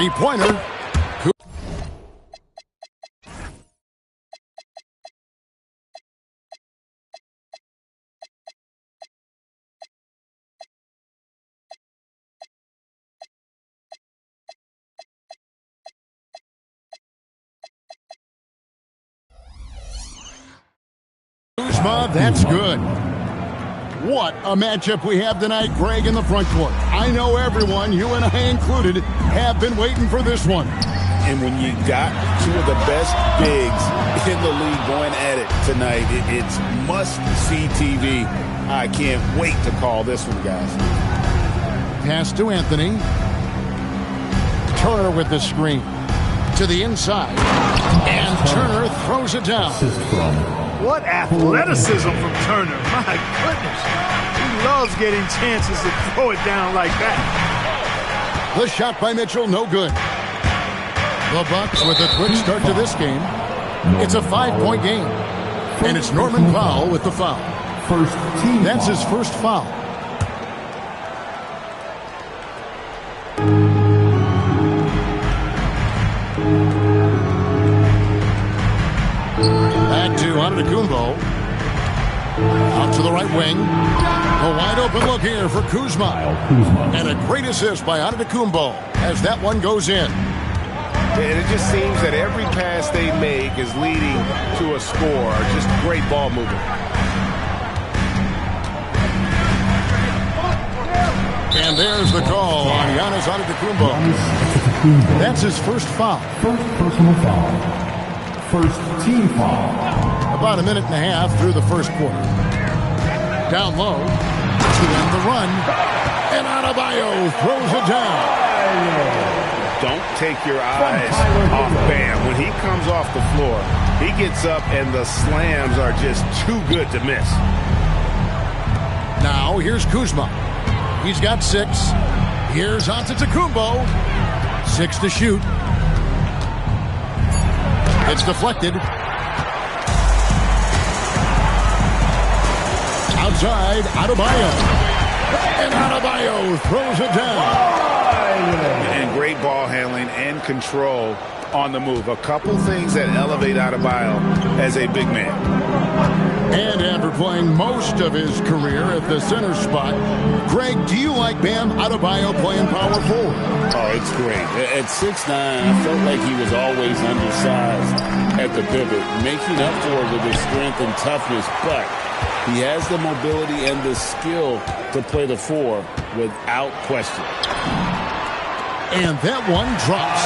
Three-pointer. Kuzma, that's good. What a matchup we have tonight, Greg, in the front court. I know everyone, you and I included, have been waiting for this one. And when you got two of the best bigs in the league going at it tonight, it's must-see TV. I can't wait to call this one, guys. Pass to Anthony. Turner with the screen. To the inside. And Turner throws it down. What athleticism from Turner. My goodness. He loves getting chances to throw it down like that. The shot by Mitchell, no good. The Bucks with a quick start to this game. It's a 5-point game. And it's Norman Powell with the foul. That's his first foul. Back to Antetokounmpo. Out to the right wing. A wide open look here for Kuzma. And a great assist by Antetokounmpo as that one goes in. And it just seems that every pass they make is leading to a score. Just great ball movement. And there's the call on Giannis Antetokounmpo. That's his first foul. First personal foul. First team foul. About a minute and a half through the first quarter. Down low to end the run. And Adebayo throws it down. Don't take your eyes off Bam. When he comes off the floor, he gets up and the slams are just too good to miss. Now here's Kuzma. He's got 6. Here's Antetokounmpo. 6 to shoot. It's deflected. Outside, Adebayo. And Adebayo throws it down. And great ball handling and control on the move. A couple things that elevate Adebayo as a big man. And after playing most of his career at the center spot, Greg, do you like Bam Adebayo playing power forward? Oh, it's great. At 6'9", I felt like he was always undersized at the pivot, making up for it with his strength and toughness, but he has the mobility and the skill to play the 4 without question. And that one drops.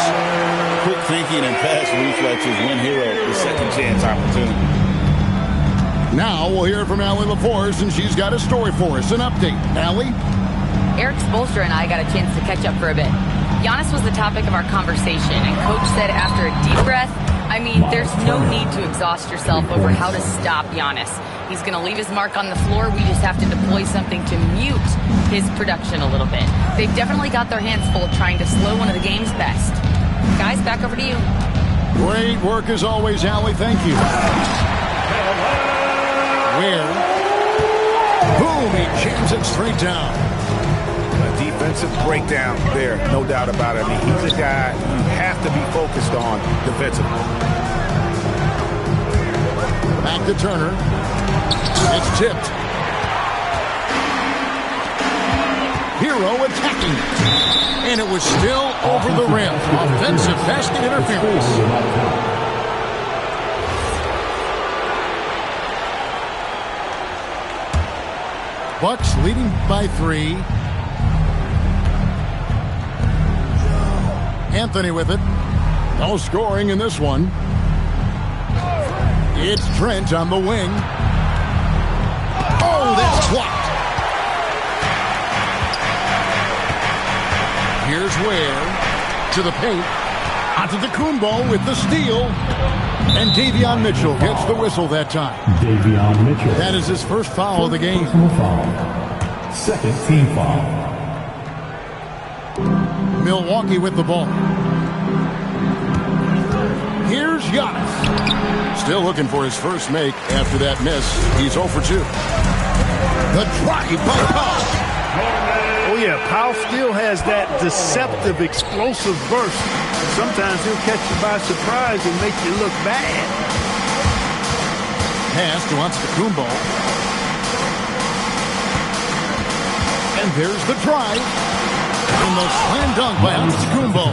Quick thinking and pass reflexes win Hero the second chance opportunity. Now we'll hear from Allie LaForce, and she's got a story for us. An update. Allie? Eric Spoelstra and I got a chance to catch up for a bit. Giannis was the topic of our conversation, and Coach said after a deep breath, I mean, there's no need to exhaust yourself over how to stop Giannis. He's going to leave his mark on the floor. We just have to deploy something to mute his production a little bit. They've definitely got their hands full trying to slow one of the game's best. Guys, back over to you. Great work as always, Allie. Thank you. Where? Boom! He jams it straight down. A defensive breakdown there, no doubt about it. I mean, he's a guy you have to be focused on defensively. Back to Turner. It's tipped. Hero attacking. And it was still over the rim. Offensive basket interference. Bucks leading by 3. Anthony with it. No scoring in this one. It's Trent on the wing. Oh, that's blocked. Here's Ware to the paint. Antetokounmpo with the steal. And Davion Mitchell gets the whistle that time. Davion Mitchell. That is his first foul of the game. Personal foul. Second team foul. Milwaukee with the ball. Here's Giannis. Still looking for his first make after that miss. He's 0 for 2. The drive by Powell. Oh, Yeah, Powell still has that deceptive, explosive burst. Sometimes he'll catch you by surprise and make you look bad. Pass to Antetokounmpo. And there's the drive. And the slam dunk by Antetokounmpo.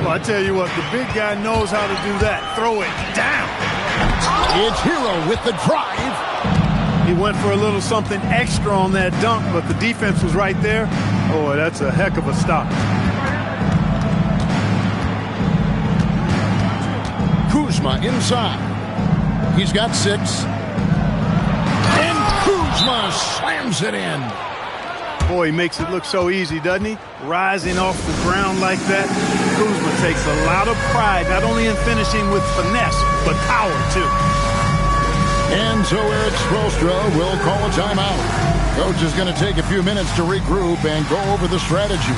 Well, I tell you what, the big guy knows how to do that. Throw it down. It's Hero with the drive. He went for a little something extra on that dunk, but the defense was right there. Boy, that's a heck of a stop. Kuzma inside. He's got 6. And Kuzma slams it in. Boy, he makes it look so easy, doesn't he? Rising off the ground like that. Kuzma takes a lot of pride, not only in finishing with finesse, but power, too. And so Erik Spoelstra will call a timeout. Coach is going to take a few minutes to regroup and go over the strategy.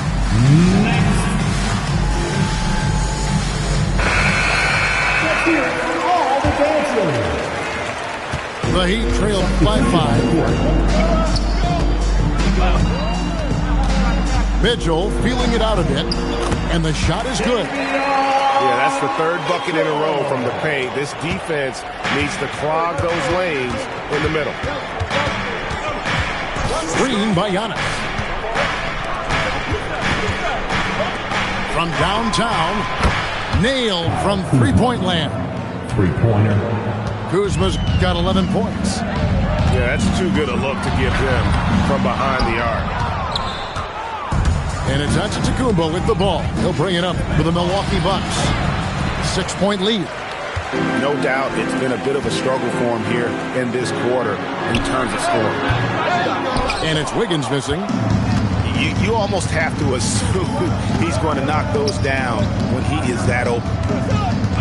The Heat trail by 5. Mitchell feeling it out a bit, and the shot is good. Yeah, that's the 3rd bucket in a row from the paint. This defense needs to clog those lanes in the middle. Screen by Giannis. From downtown, nailed from three-point land. Three-pointer. Kuzma's got 11 points. Yeah, that's too good a look to give them from behind the arc. And it's Antetokounmpo with the ball. He'll bring it up for the Milwaukee Bucks. 6-point lead. No doubt it's been a bit of a struggle for him here in this quarter in terms of scoring. And it's Wiggins missing. You almost have to assume he's going to knock those down when he is that open.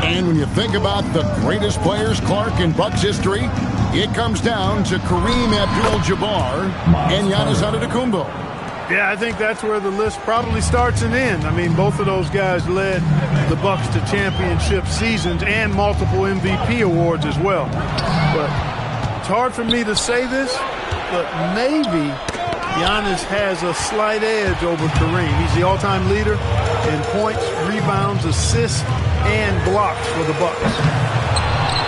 And when you think about the greatest players, Clark, in Bucks history, it comes down to Kareem Abdul-Jabbar and Giannis Antetokounmpo. Yeah, I think that's where the list probably starts and ends. I mean, both of those guys led the Bucks to championship seasons and multiple MVP awards as well. But it's hard for me to say this, but maybe Giannis has a slight edge over Kareem. He's the all-time leader in points, rebounds, assists, and blocks for the Bucks.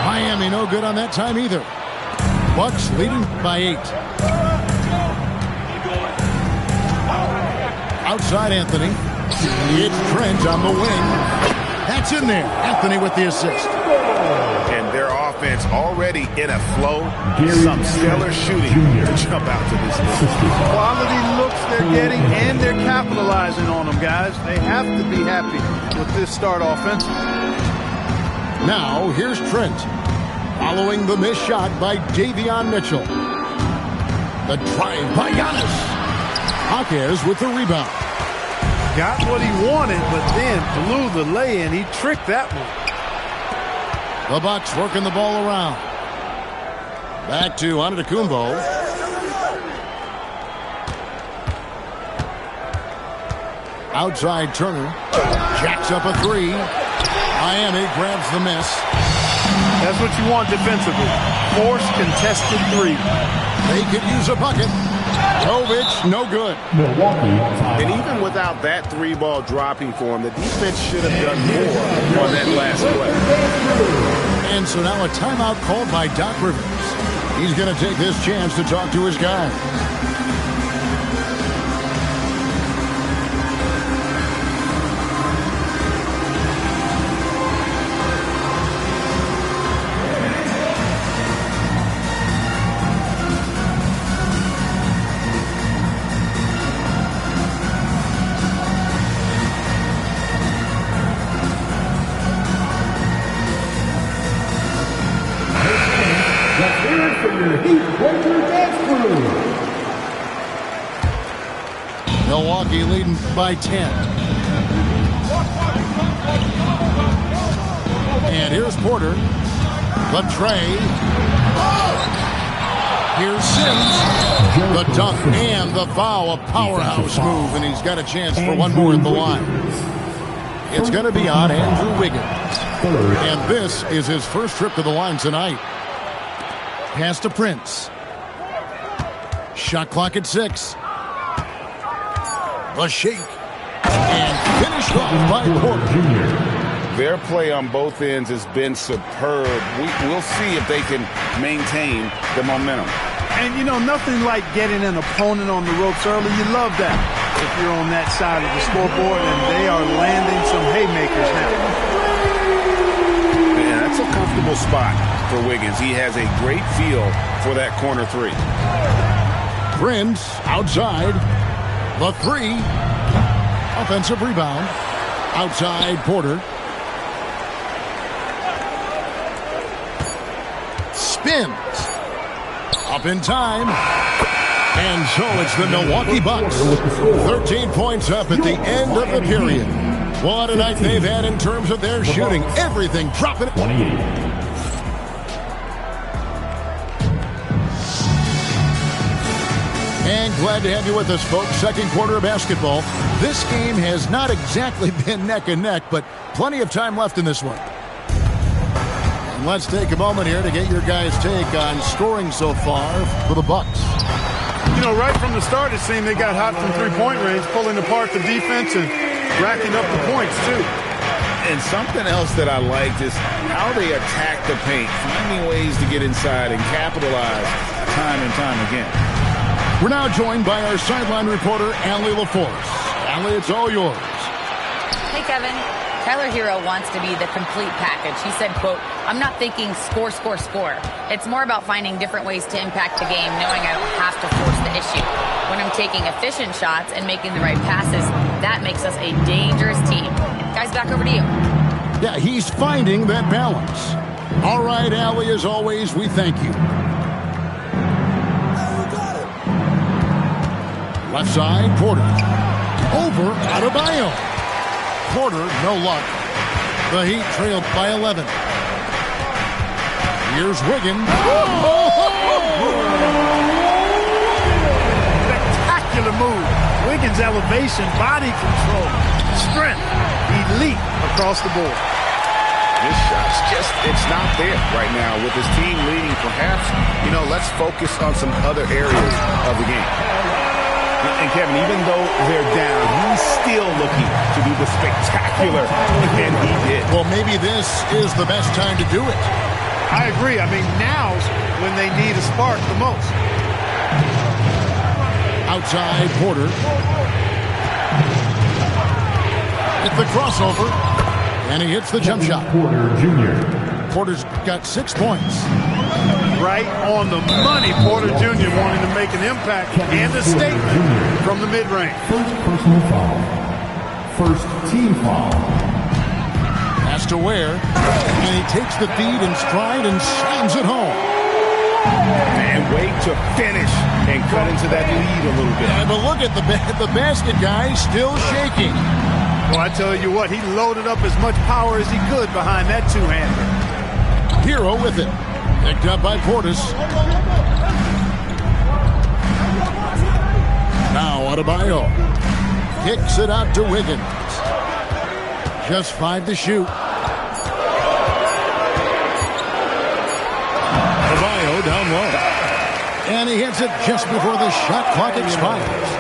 Miami no good on that time either. Bucks leading by 8. Outside Anthony. It's Trent on the wing. That's in there. Anthony with the assist. And their offense already in a flow. Some stellar shooting to jump out to this league. Quality looks they're getting, and they're capitalizing on them, guys. They have to be happy with this start offense. Now, here's Trent. Following the missed shot by Davion Mitchell. The drive by Giannis. Jaquez with the rebound. Got what he wanted, but then blew the lay-in. He tricked that one. The Bucks working the ball around. Back to Antetokounmpo. Outside Turner. Jacks up a 3. Miami grabs the miss. That's what you want defensively. Force contested 3. They could use a bucket. Jovic, no good. Milwaukee. And even without that 3-ball dropping for him, the defense should have done more on that last play. And so now a timeout called by Doc Rivers. He's going to take this chance to talk to his guys. Milwaukee leading by 10. And here's Porter. The tray. Here's Sims. The dunk and the foul. A powerhouse move, and he's got a chance for one more at the line. It's going to be on Andrew Wiggins. And this is his first trip to the line tonight. Pass to Prince. Shot clock at 6. The shake. And finished off by Porter. Their play on both ends has been superb. We'll see if they can maintain the momentum. And, you know, nothing like getting an opponent on the ropes early. You love that if you're on that side of the scoreboard, and they are landing some haymakers now. Man, that's a comfortable spot for Wiggins. He has a great feel for that corner three. Prince outside. The three. Offensive rebound. Outside Porter. Spins. Up in time. And so it's the Milwaukee Bucks. 13 points up at the end of the period. What a night they've had in terms of their shooting. Everything dropping. 28. And glad to have you with us, folks. Second quarter of basketball. This game has not exactly been neck and neck, but plenty of time left in this one. And let's take a moment here to get your guys' take on scoring so far for the Bucks. You know, right from the start, it seemed they got hot from three-point range, pulling apart the defense and racking up the points, too. And something else that I liked is how they attack the paint, finding ways to get inside and capitalize time and time again. We're now joined by our sideline reporter, Allie LaForce. Allie, it's all yours. Hey, Kevin. Tyler Hero wants to be the complete package. He said, quote, "I'm not thinking score, score, score. It's more about finding different ways to impact the game, knowing I don't have to force the issue. When I'm taking efficient shots and making the right passes, that makes us a dangerous team." Guys, back over to you. Yeah, he's finding that balance. All right, Allie, as always, we thank you. Left side, Porter. Over Adebayo. Porter, no luck. The Heat trailed by 11. Here's Wiggins. Spectacular move. Wiggins' elevation, body control, strength, elite across the board. This shot's just, it's not there right now. With his team leading, perhaps, you know, let's focus on some other areas of the game. And Kevin, even though they're down, he's still looking to do the spectacular, and he did. Well, maybe this is the best time to do it. I agree. I mean, now's when they need a spark the most. Outside, Porter. It's the crossover, and he hits the jump shot. Porter Jr. Porter's got 6 points. Right on the money, Porter Jr. wanting to make an impact and a statement from the mid-range. First personal foul. First team foul. Pass to Ware, and he takes the feed in stride and slams it home. And wait to finish and cut into that lead a little bit. But look at the basket guy still shaking. Well, I tell you what, he loaded up as much power as he could behind that two-hander. Hero with it. Picked up by Portis. Now Adebayo kicks it out to Wiggins. Just 5 to shoot. Adebayo down low. And he hits it just before the shot clock expires.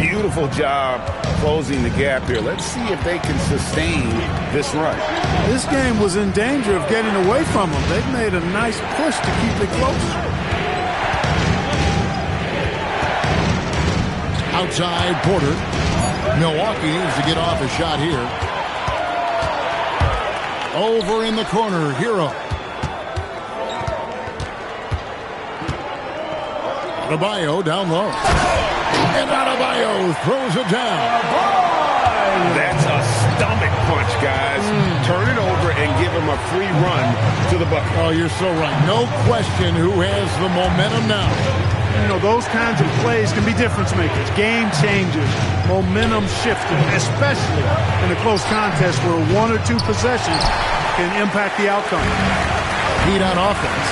Beautiful job closing the gap here. Let's see if they can sustain this run. This game was in danger of getting away from them. They've made a nice push to keep it close. Outside Porter. Milwaukee needs to get off a shot here. Over in the corner, Hero. Adebayo down low. And Adebayo throws it down. That's a stomach punch, guys. Turn it over and give him a free run to the bucket. Oh, you're so right. No question who has the momentum now. You know, those kinds of plays can be difference makers, game changers, momentum shifters, especially in a close contest where 1 or 2 possessions can impact the outcome. Heat on offense.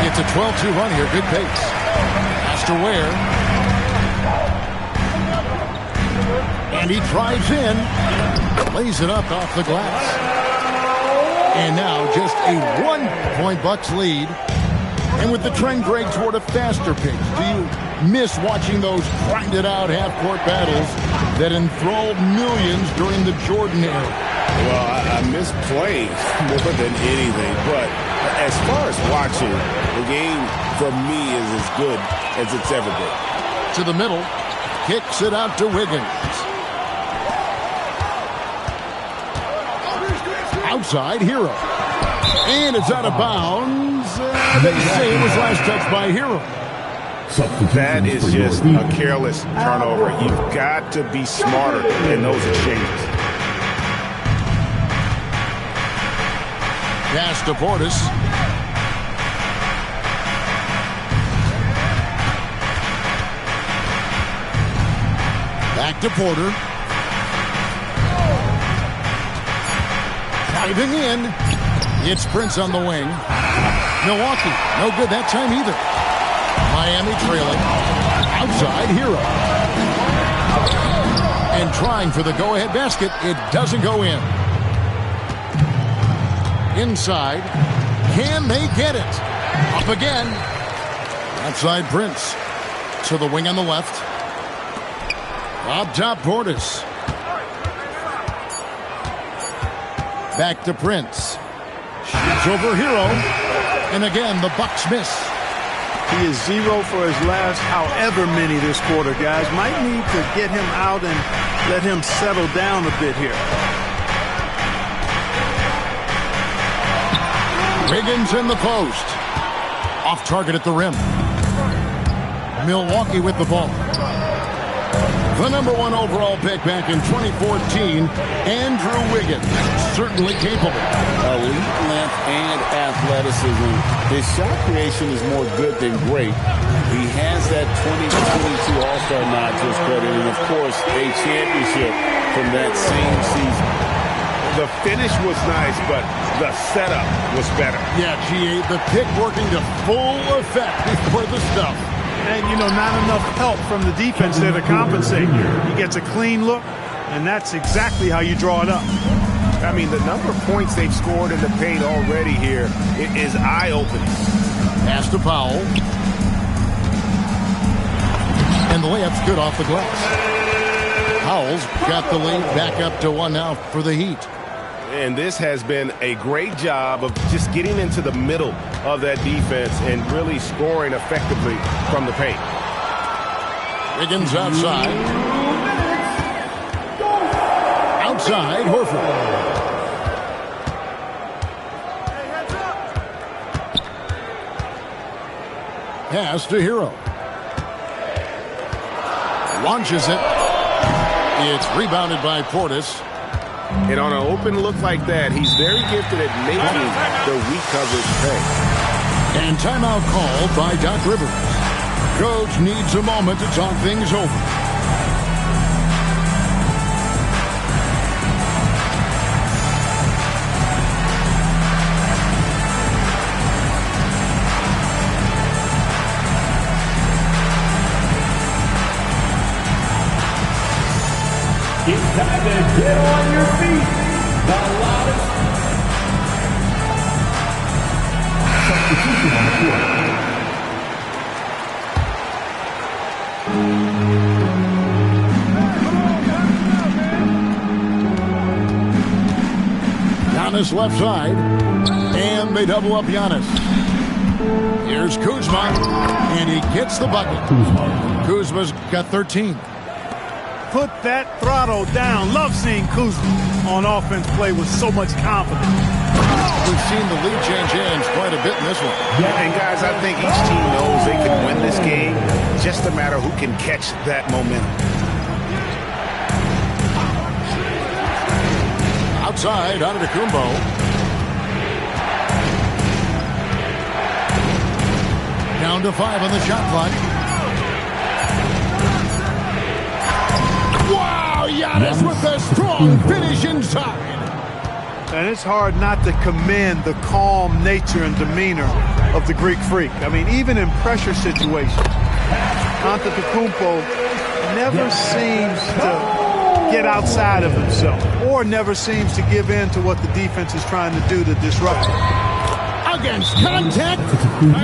It's a 12-2 run here. Good pace. Pass to Ware. And he drives in. Lays it up off the glass. And now just a 1-point Bucks lead. And with the trend break toward a faster pace, do you miss watching those grinded-out half-court battles that enthralled millions during the Jordan era? Well, I miss playing more than anything, but as far as watching, the game for me is as good as it's ever been. To the middle, kicks it out to Wiggins. Outside, Hero. And it's out of bounds. They say it was last touched by Hero. That is just a careless turnover. You've got to be smarter in those exchanges. Pass to Portis. Back to Porter. Driving in. It's Prince on the wing. Milwaukee, no good that time either. Miami trailing. Outside, Hero. And trying for the go-ahead basket. It doesn't go in. Inside. Can they get it? Up again. Outside Prince. To the wing on the left. Up top, Portis. Back to Prince. Shoots over Hero. And again, the Bucks miss. He is 0 for his last however many this quarter, guys. Might need to get him out and let him settle down a bit here. Wiggins in the post. Off target at the rim. Milwaukee with the ball. The number 1 overall pick back in 2014, Andrew Wiggins. Certainly capable. Elite length and athleticism. His shot creation is more good than great. He has that 2022 All-Star nod to his credit, and of course, a championship from that same season. The finish was nice, but the setup was better. Yeah, GA, the pick working to full effect before the stuff. And, you know, not enough help from the defense there to compensate. He gets a clean look, and that's exactly how you draw it up. I mean, the number of points they've scored in the paint already here is eye-opening. Pass to Powell. And the layup's good off the glass. Powell's got the lead back up to 1 now for the Heat. And this has been a great job of just getting into the middle of that defense and really scoring effectively from the paint. Wiggins outside. Outside, Horford. Pass to Hero. Launches it. It's rebounded by Portis. And on an open look like that, he's very gifted at making the weak coverage pay. And timeout called by Doc Rivers. Coach needs a moment to talk things over. It's time to get on your feet. The loudest substitution on the court. Giannis left side. And they double up Giannis. Here's Kuzma. And he gets the bucket. Kuzma's got 13. Put that throttle down. Love seeing Kuzma on offense play with so much confidence. We've seen the lead change hands quite a bit in this one. And guys, I think each team knows they can win this game. Just a matter who can catch that momentum. Outside, Antetokounmpo. Down to 5 on the shot clock. Giannis with a strong finish inside. And it's hard not to commend the calm nature and demeanor of the Greek Freak. I mean, even in pressure situations, Antetokounmpo never seems to get outside of himself or never seems to give in to what the defense is trying to do to disrupt him. against contact.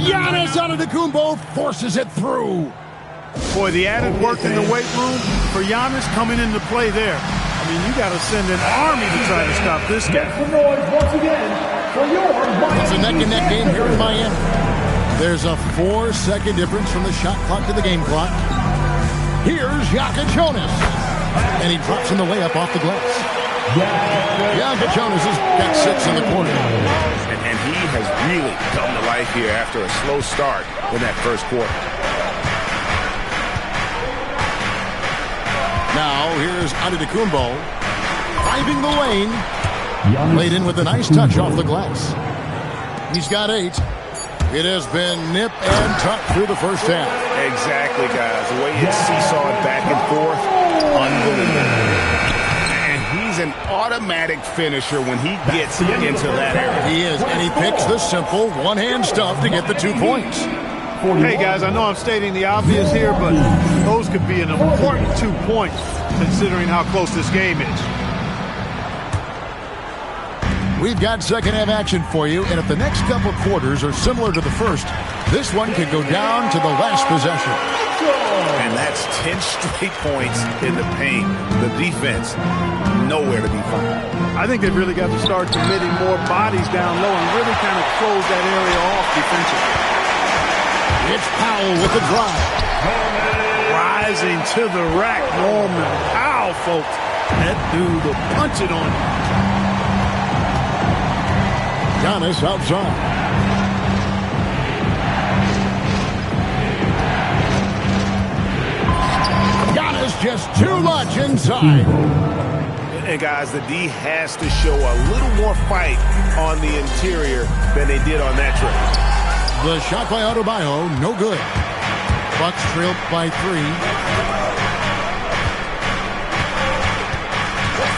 Giannis Antetokounmpo forces it through. Boy, the added work in the weight room for Giannis coming into play there. I mean, you got to send an army to try to stop this guy. It's a neck-and-neck game here in Miami. There's a 4-second difference from the shot clock to the game clock. Here's Jaka Jonas. And he drops in the layup off the glass. Jaka Jonas has got 6 in the quarter. And he has really come to life here after a slow start in that first quarter. Now, here's Antetokounmpo driving the lane. Laid in with a nice touch off the glass. He's got 8. It has been nip and tuck through the first half. Exactly, guys. The way it's seesawed back and forth, unbelievable. And he's an automatic finisher when he gets into that area. He is, and he picks the simple one-hand stuff to get the 2 points. Hey, guys, I know I'm stating the obvious here, but those could be an important 2 points considering how close this game is. We've got second-half action for you, and if the next couple quarters are similar to the first, this one could go down to the last possession. And that's 10 straight points in the paint. The defense, nowhere to be found. I think they've really got to start committing more bodies down low and really kind of close that area off defensively. It's Powell with the drive. Rising to the rack, Norman Powell, folks. That dude will punch it on you. Giannis outside. Giannis just too much inside. And guys, the D has to show a little more fight on the interior than they did on that trip. The shot by Adebayo, no good. Bucks trail by 3.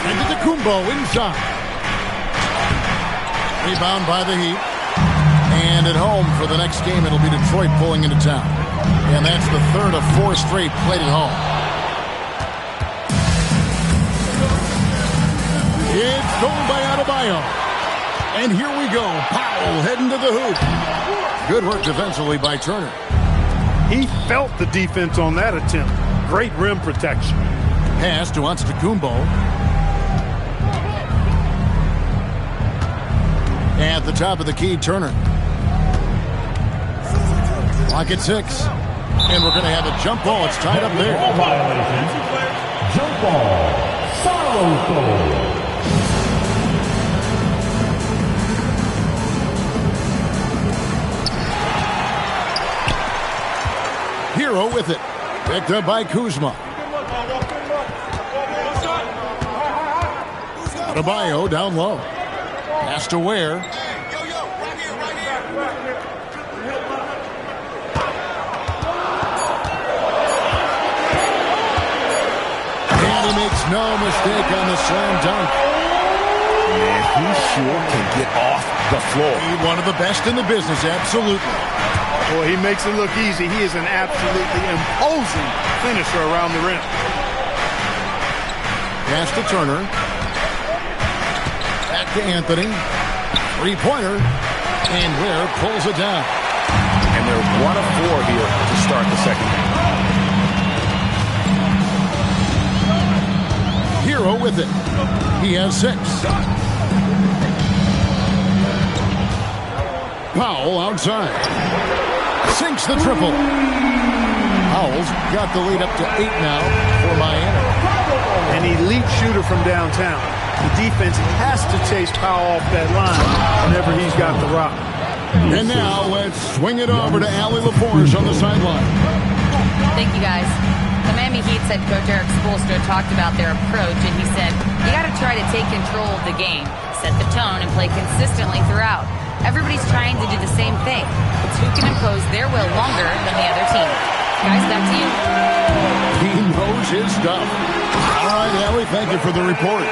Antetokounmpo inside. Rebound by the Heat. And at home for the next game, it'll be Detroit pulling into town. And that's the 3rd of 4 straight played at home. It's stolen by Adebayo. And here we go. Powell heading to the hoop. Good work defensively by Turner. He felt the defense on that attempt. Great rim protection. Pass to Antetokounmpo. At the top of the key, Turner. Clock at 6. And we're going to have a jump ball. It's tied up there. Jump ball. Solo. Hero with it. Picked up by Kuzma. Adebayo down low. Pass to Ware. And he makes no mistake on the slam dunk. Man, he sure can get off the floor. He's one of the best in the business, absolutely. Boy, he makes it look easy. He is an absolutely imposing finisher around the rim. Pass to Turner. Back to Anthony. Three-pointer. And Ware pulls it down. And they're 1 of 4 here to start the second half. Hero with it. He has 6. Powell outside. Sinks the triple. Powell's got the lead up to 8 now for Miami. An elite shooter from downtown. The defense has to chase Powell off that line whenever he's got the rock. And now let's swing it over to Allie LaForge on the sideline. Thank you, guys. The Miami Heat head coach Eric Spoelstra talked about their approach, and he said, you got to try to take control of the game, set the tone, and play consistently throughout. Everybody's trying to do the same thing. It's who can impose their will longer than the other team. Guys, back to you. He knows his stuff. All right, Allie, thank you for the report.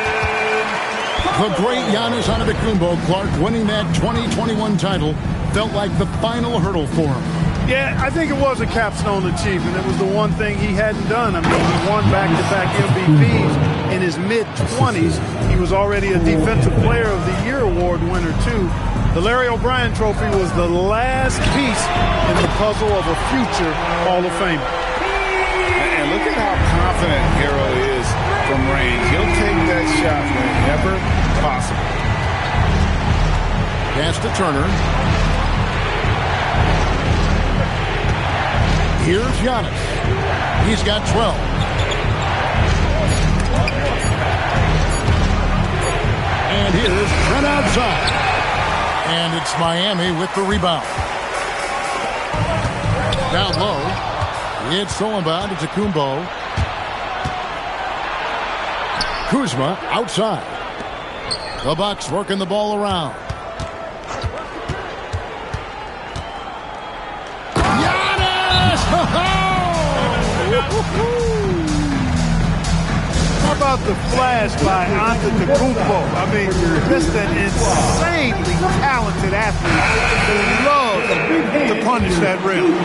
The great Giannis Antetokounmpo, Clark, winning that 2021 title felt like the final hurdle for him. Yeah, I think it was a capstone achievement. It was the one thing he hadn't done. I mean, he won back-to-back MVPs in his mid-20s. He was already a Defensive Player of the Year award winner, too. The Larry O'Brien Trophy was the last piece in the puzzle of a future Hall of Famer. And look at how confident Harrell is from range. He'll take that shot whenever possible. Pass to Turner. Here's Giannis. He's got 12. And here's Trent outside. And it's Miami with the rebound. Down low. It's Solomon to Kumbo. Kuzma outside. The Bucks working the ball around. Giannis! How about the flash by Antetokounmpo? I mean, just an insanely talented athlete who loves to punish that rim. The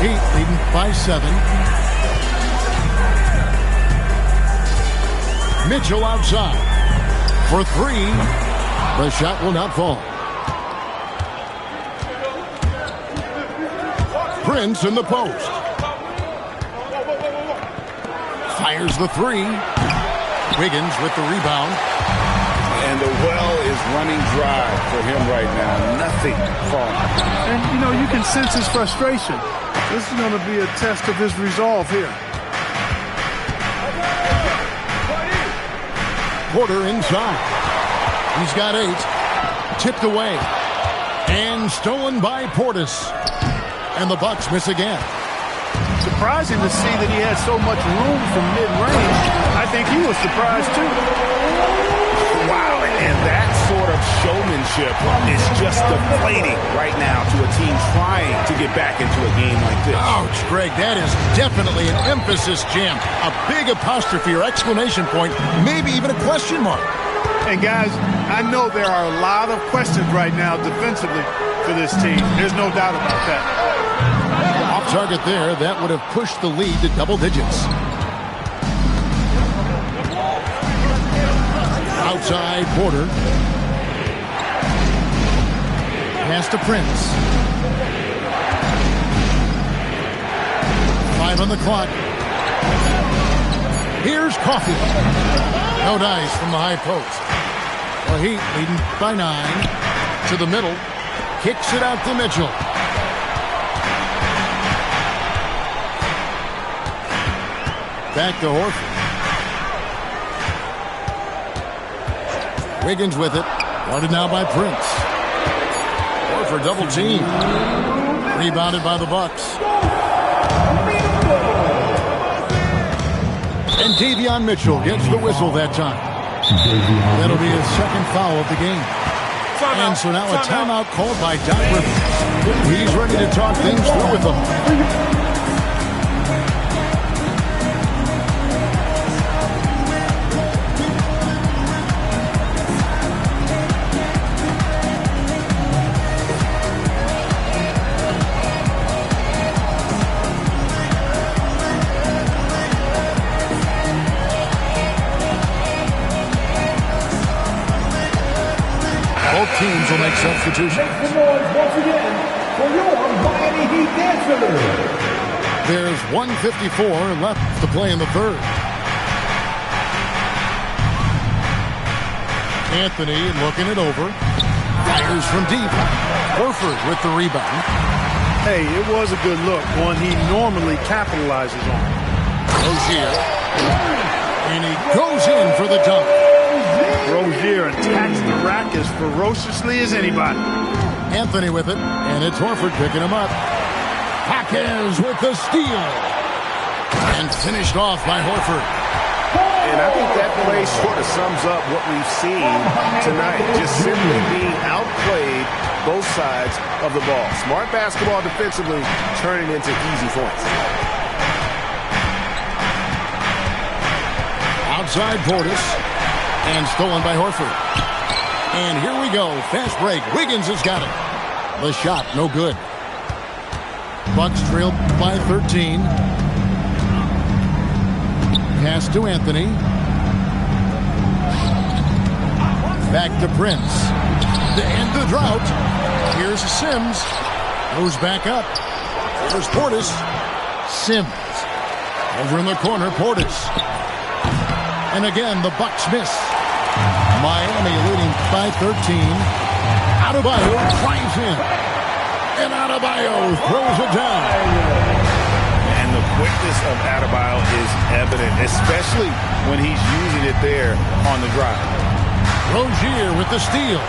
Heat leading by 7. Mitchell outside for 3. The shot will not fall. Prince in the post. Fires the 3. Wiggins with the rebound. And the well is running dry for him right now. Nothing falling. And, you know, you can sense his frustration. This is going to be a test of his resolve here. Porter inside. He's got 8. Tipped away. And stolen by Portis. And the Bucks miss again. Surprising to see that he had so much room from mid-range. I think he was surprised too. Wow, and that sort of showmanship is just deflating right now to a team trying to get back into a game like this. Ouch, Greg, that is definitely an emphasis jam. A big apostrophe or exclamation point, maybe even a question mark. And guys, I know there are a lot of questions right now defensively for this team. There's no doubt about that. Off target there, that would have pushed the lead to double digits. Outside Porter. Pass to Prince. 5 on the clock. Here's Coffey. No dice from the high post. The Heat leading by 9. To the middle. Kicks it out to Mitchell. Back to Horford. Wiggins with it. Guarded now by Prince. Horford double team. Rebounded by the Bucks. And Davion Mitchell gets the whistle that time. That'll be his second foul of the game. And so now a timeout called by Doc Rivers. He's ready to talk things through with them. Both teams will make substitutions. Make some noise once again for your Miami Heat dancers. There's 1:54 left to play in the third. Anthony looking it over. Fires from deep. Horford with the rebound. Hey, it was a good look, one he normally capitalizes on. Rozier. And he goes in for the dunk. Rozier attacks the rack as ferociously as anybody. Anthony with it, and it's Horford picking him up. Jaquez with the steal. And finished off by Horford. And I think that play sort of sums up what we've seen tonight. Just simply being outplayed both sides of the ball. Smart basketball defensively, turning into easy points. Outside Portis. And stolen by Horford. And here we go. Fast break. Wiggins has got it. The shot, no good. Bucks trail by 13. Pass to Anthony. Back to Prince. To end the drought. Here's Sims. Goes back up. Here's Portis. Sims. Over in the corner, Portis. And again, the Bucks miss. Miami leading by 13. Adebayo drives in. And Adebayo throws it down. And the quickness of Adebayo is evident, especially when he's using it there on the drive. Rozier with the steal.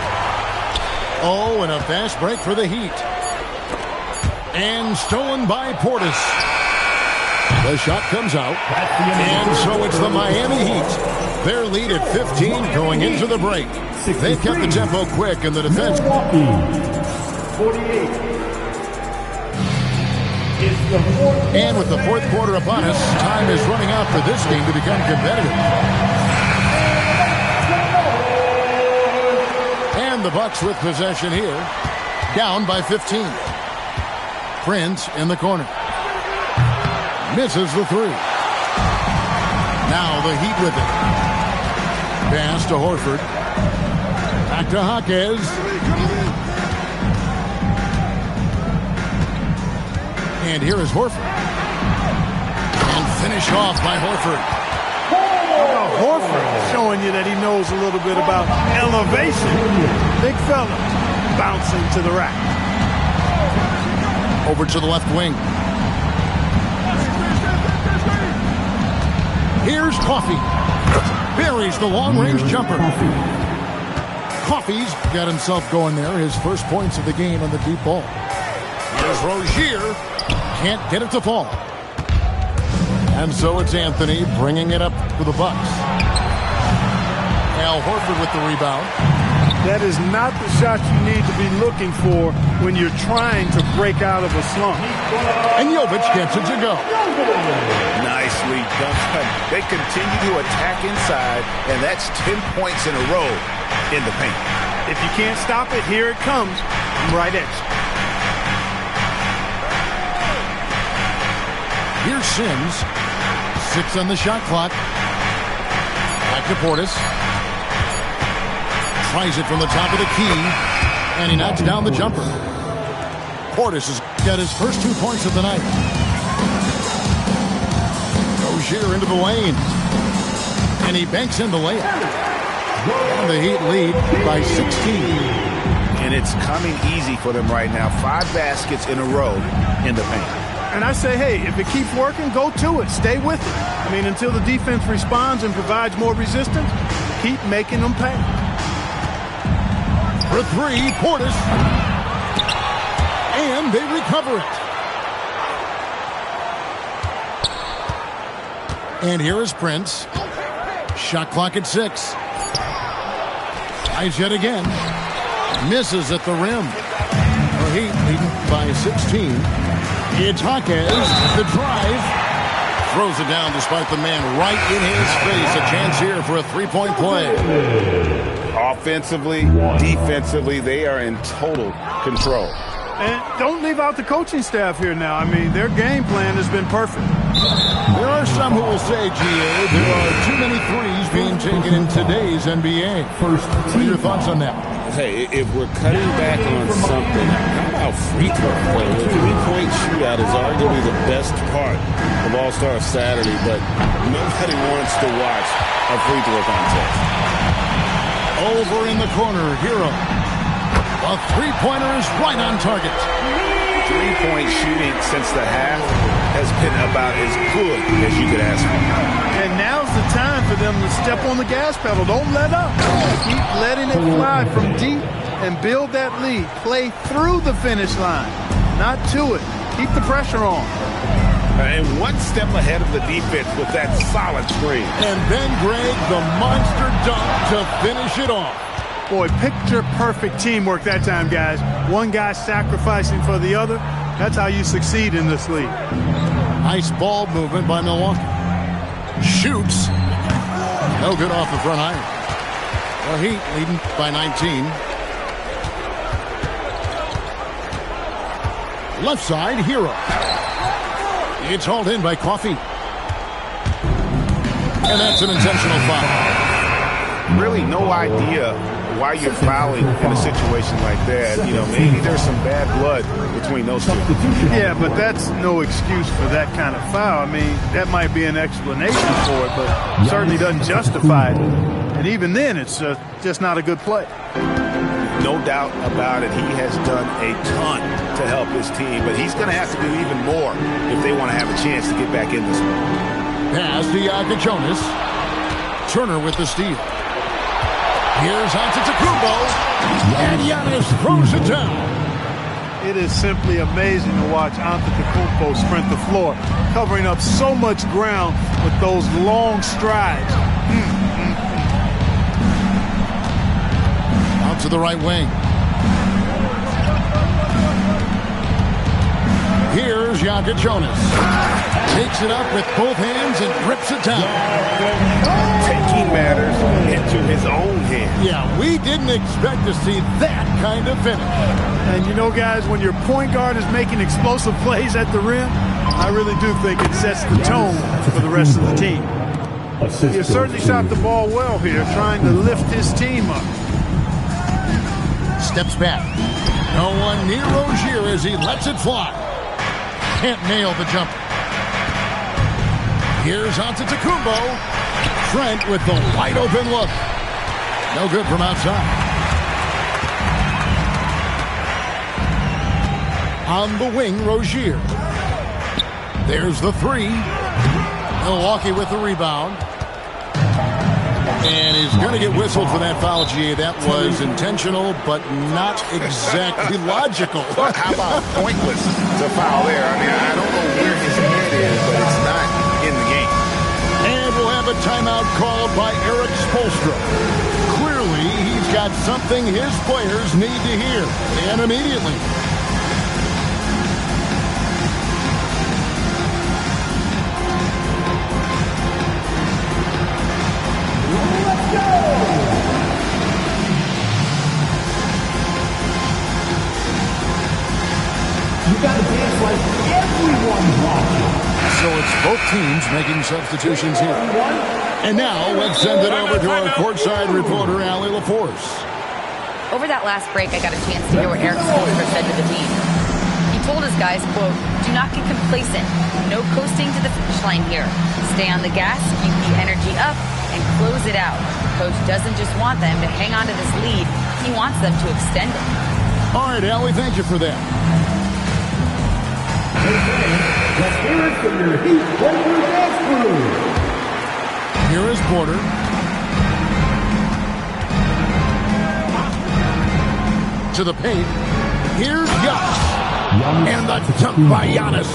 Oh, and a fast break for the Heat. And stolen by Portis. The shot comes out. And so it's the Miami Heat. Their lead at 15 going into the break. They've kept the tempo quick in the defense. 48. And with the fourth quarter upon us, time is running out for this game to become competitive. And the Bucks with possession here. Down by 15. Prince in the corner. Misses the three. Now the Heat with it. Pass to Horford. Back to Jaquez. And here is Horford. And finished off by Horford. Horford showing you that he knows a little bit about elevation. Big fella bouncing to the rack. Over to the left wing. Here's Coffey. Buries the long-range jumper. Coffey's got himself going there. His first points of the game on the deep ball. Here's Rozier. Can't get it to fall. And so it's Anthony bringing it up for the Bucks. Al Horford with the rebound. That is not the shot you need to be looking for when you're trying to break out of a slump. And Jovic gets it to go. Nicely done. They continue to attack inside, and that's 10 points in a row in the paint. If you can't stop it, here it comes. I'm right at you. Here's Sims. 6 on the shot clock. Back to Portis. Tries it from the top of the key. And he knocks down the jumper. Portis has got his first 2 points of the night. Rozier into the lane. And he banks in the layup. And the Heat lead by 16. And it's coming easy for them right now. 5 baskets in a row in the paint. And I say, hey, if it keeps working, go to it. Stay with it. I mean, until the defense responds and provides more resistance, keep making them pay. For 3, Portis. And they recover it. And here is Prince. Shot clock at 6. Tries yet again. Misses at the rim. The Heat leading by 16. It's Jaquez, the drive. Throws it down despite the man right in his face. A chance here for a three-point play. Offensively, defensively, they are in total control. And don't leave out the coaching staff here now. I mean, their game plan has been perfect. There are some who will say, GA, there are too many threes being taken in today's NBA. What are your thoughts on that? Hey, if we're cutting back on something, how about free throw play? The three-point shootout is arguably the best part of All-Star Saturday, but nobody wants to watch a free throw contest. Over in the corner, Hero. A three-pointer is right on target. Three-point shooting since the half has been about as good as you could ask for. And now's the time for them to step on the gas pedal. Don't let up. Keep letting it fly from deep and build that lead. Play through the finish line, not to it. Keep the pressure on. And one step ahead of the defense with that solid screen. And then, Greg, the monster dunk to finish it off. Boy, picture-perfect teamwork that time, guys. One guy sacrificing for the other. That's how you succeed in this league. Nice ball movement by Milwaukee. Shoots. No good off the front iron. The Heat leading by 19. Left side, Hero. It's hauled in by Coffey. And that's an intentional foul. Really no idea why you're fouling in a situation like that. You know, maybe there's some bad blood between those two. Yeah, but that's no excuse for that kind of foul. I mean, that might be an explanation for it, but certainly doesn't justify it. And even then, it's just not a good play. No doubt about it. He has done a ton to help his team, but he's going to have to do even more if they want to have a chance to get back in this one. Pass to Jonas. Turner with the steal. Here's Antetokounmpo. And Giannis throws it down. It is simply amazing to watch Antetokounmpo sprint the floor, covering up so much ground with those long strides. Out to the right wing. Here's Jonas. Takes it up with both hands and rips it down. Taking matters into his own hands. Yeah, we didn't expect to see that kind of finish. And you know, guys, when your point guard is making explosive plays at the rim, I really do think it sets the tone for the rest of the team. He has certainly shot the ball well here, trying to lift his team up. Steps back. No one near Rozier as he lets it fly. Can't nail the jumper. Here's Antetokounmpo. Trent with the wide open look. No good from outside. On the wing, Rozier. There's the three. Milwaukee with the rebound. And he's going to get whistled for that foul, GA. That was intentional, but not exactly logical. How about pointless to foul there? I mean, I don't know where his head is, but it's not in the game. And we'll have a timeout called by Eric Spoelstra. Clearly, he's got something his players need to hear, and immediately. You got to dance like everyone's watching. So it's both teams making substitutions here. And now let's send it over to our courtside reporter, Allie LaForce. Over that last break, I got a chance to hear what Eric Spoelstra said to the team. He told his guys, quote, "Do not get complacent. No coasting to the finish line here. Stay on the gas, keep the energy up, and close it out. Coach doesn't just want them to hang on to this lead. He wants them to extend it." All right, Allie, thank you for that. Let's hear it from your Heat Breaker dance crew. Here is Porter. To the paint. Here's Giannis. And the dunk by Giannis.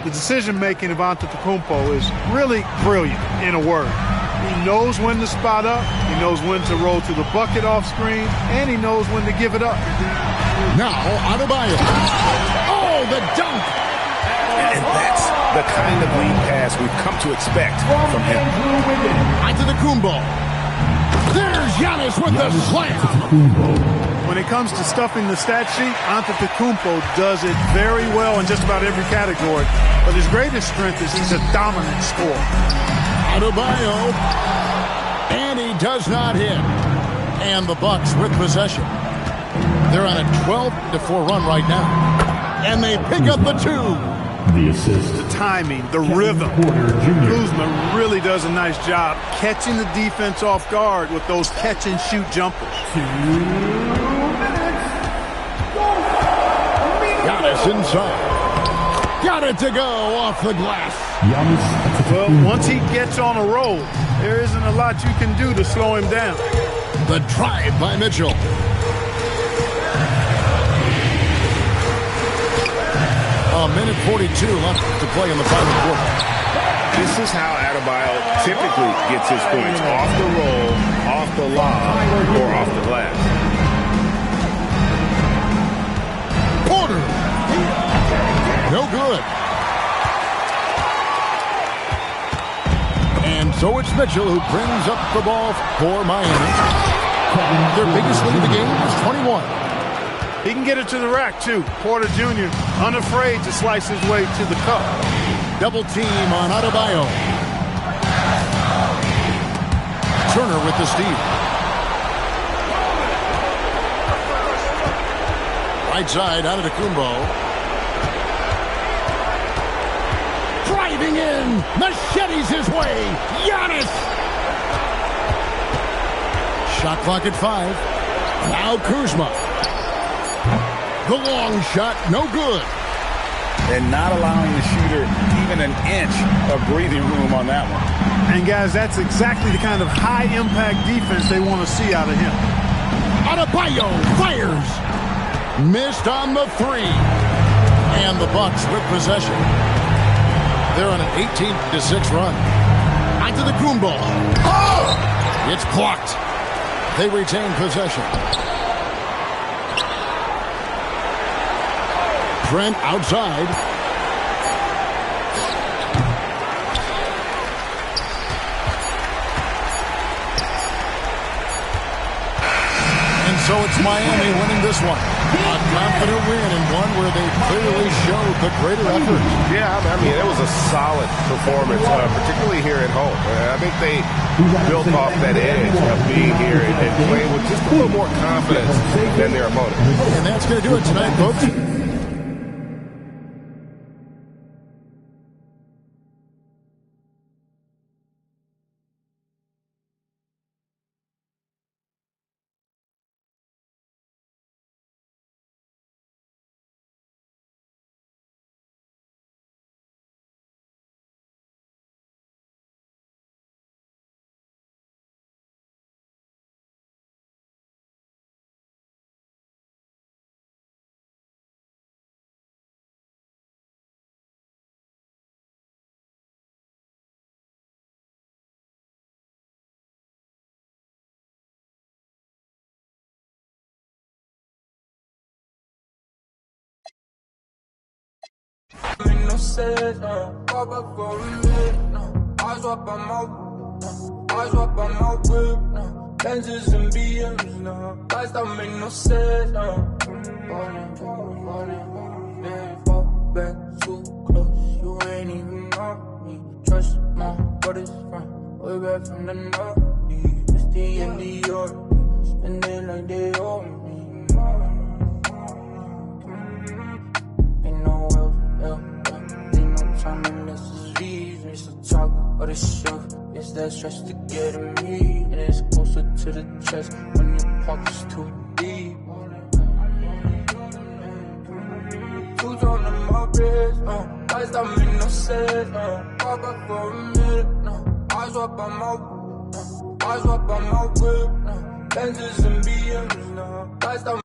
The decision-making of Antetokounmpo is really brilliant, in a word. He knows when to spot up, he knows when to roll to the bucket off screen, and he knows when to give it up. Now, Adebayo. Oh, the dunk! And that's the kind of lead pass we've come to expect from him. Antetokounmpo. There's Giannis with the slam. When it comes to stuffing the stat sheet, Antetokounmpo does it very well in just about every category. But his greatest strength is he's a dominant scorer. Adebayo. And he does not hit. And the Bucks with possession. They're on a 12-4 run right now. And they pick up the two. The assist. The timing, the rhythm. Kuzma really does a nice job catching the defense off guard with those catch-and-shoot jumpers. 2 minutes. Giannis inside. Got it to go off the glass. Well, once he gets on a roll, there isn't a lot you can do to slow him down. The drive by Mitchell. A minute 42 left to play in the final quarter. This is how Adebayo typically gets his points. Off the roll, off the lob, or off the glass. Porter. No good. And so it's Mitchell who brings up the ball for Miami. Their biggest lead of the game is 21. He can get it to the rack, too. Porter Jr. unafraid to slice his way to the cup. Double team on Adebayo. Turner with the steal. Right side, out of Kumbo. Driving in. Machetes his way. Giannis. Shot clock at 5. Now Kuzma. The long shot, no good. And not allowing the shooter even an inch of breathing room on that one. And, guys, that's exactly the kind of high-impact defense they want to see out of him. Adebayo fires. Missed on the 3. And the Bucks with possession. They're on an 18-6 run. Onto the Kumbo. Oh! It's blocked. They retain possession. Trent outside. And so it's Miami winning this one. A confident win and one where they clearly showed the greater effort. Yeah, I mean, it was a solid performance, particularly here at home. I think they built off that edge of being here and playing with just a little more confidence than their opponent. And that's going to do it tonight, folks. No sense, pop up for a minute, no. Eyes up on my whip, no. Benches and BMs, no. Lights don't make no sense, no. Fall back too close, you ain't even know me. Trust my brothers from way back from the north. It's the end of York, spend it like they owe me. Talk or the show, it's that stress to get in me, and it's closer to the chest when your pocket's too deep. Tools on my wrist, lights don't make no sense, pop up for a minute, eyes up on my whip, Benches and BMs, lights don't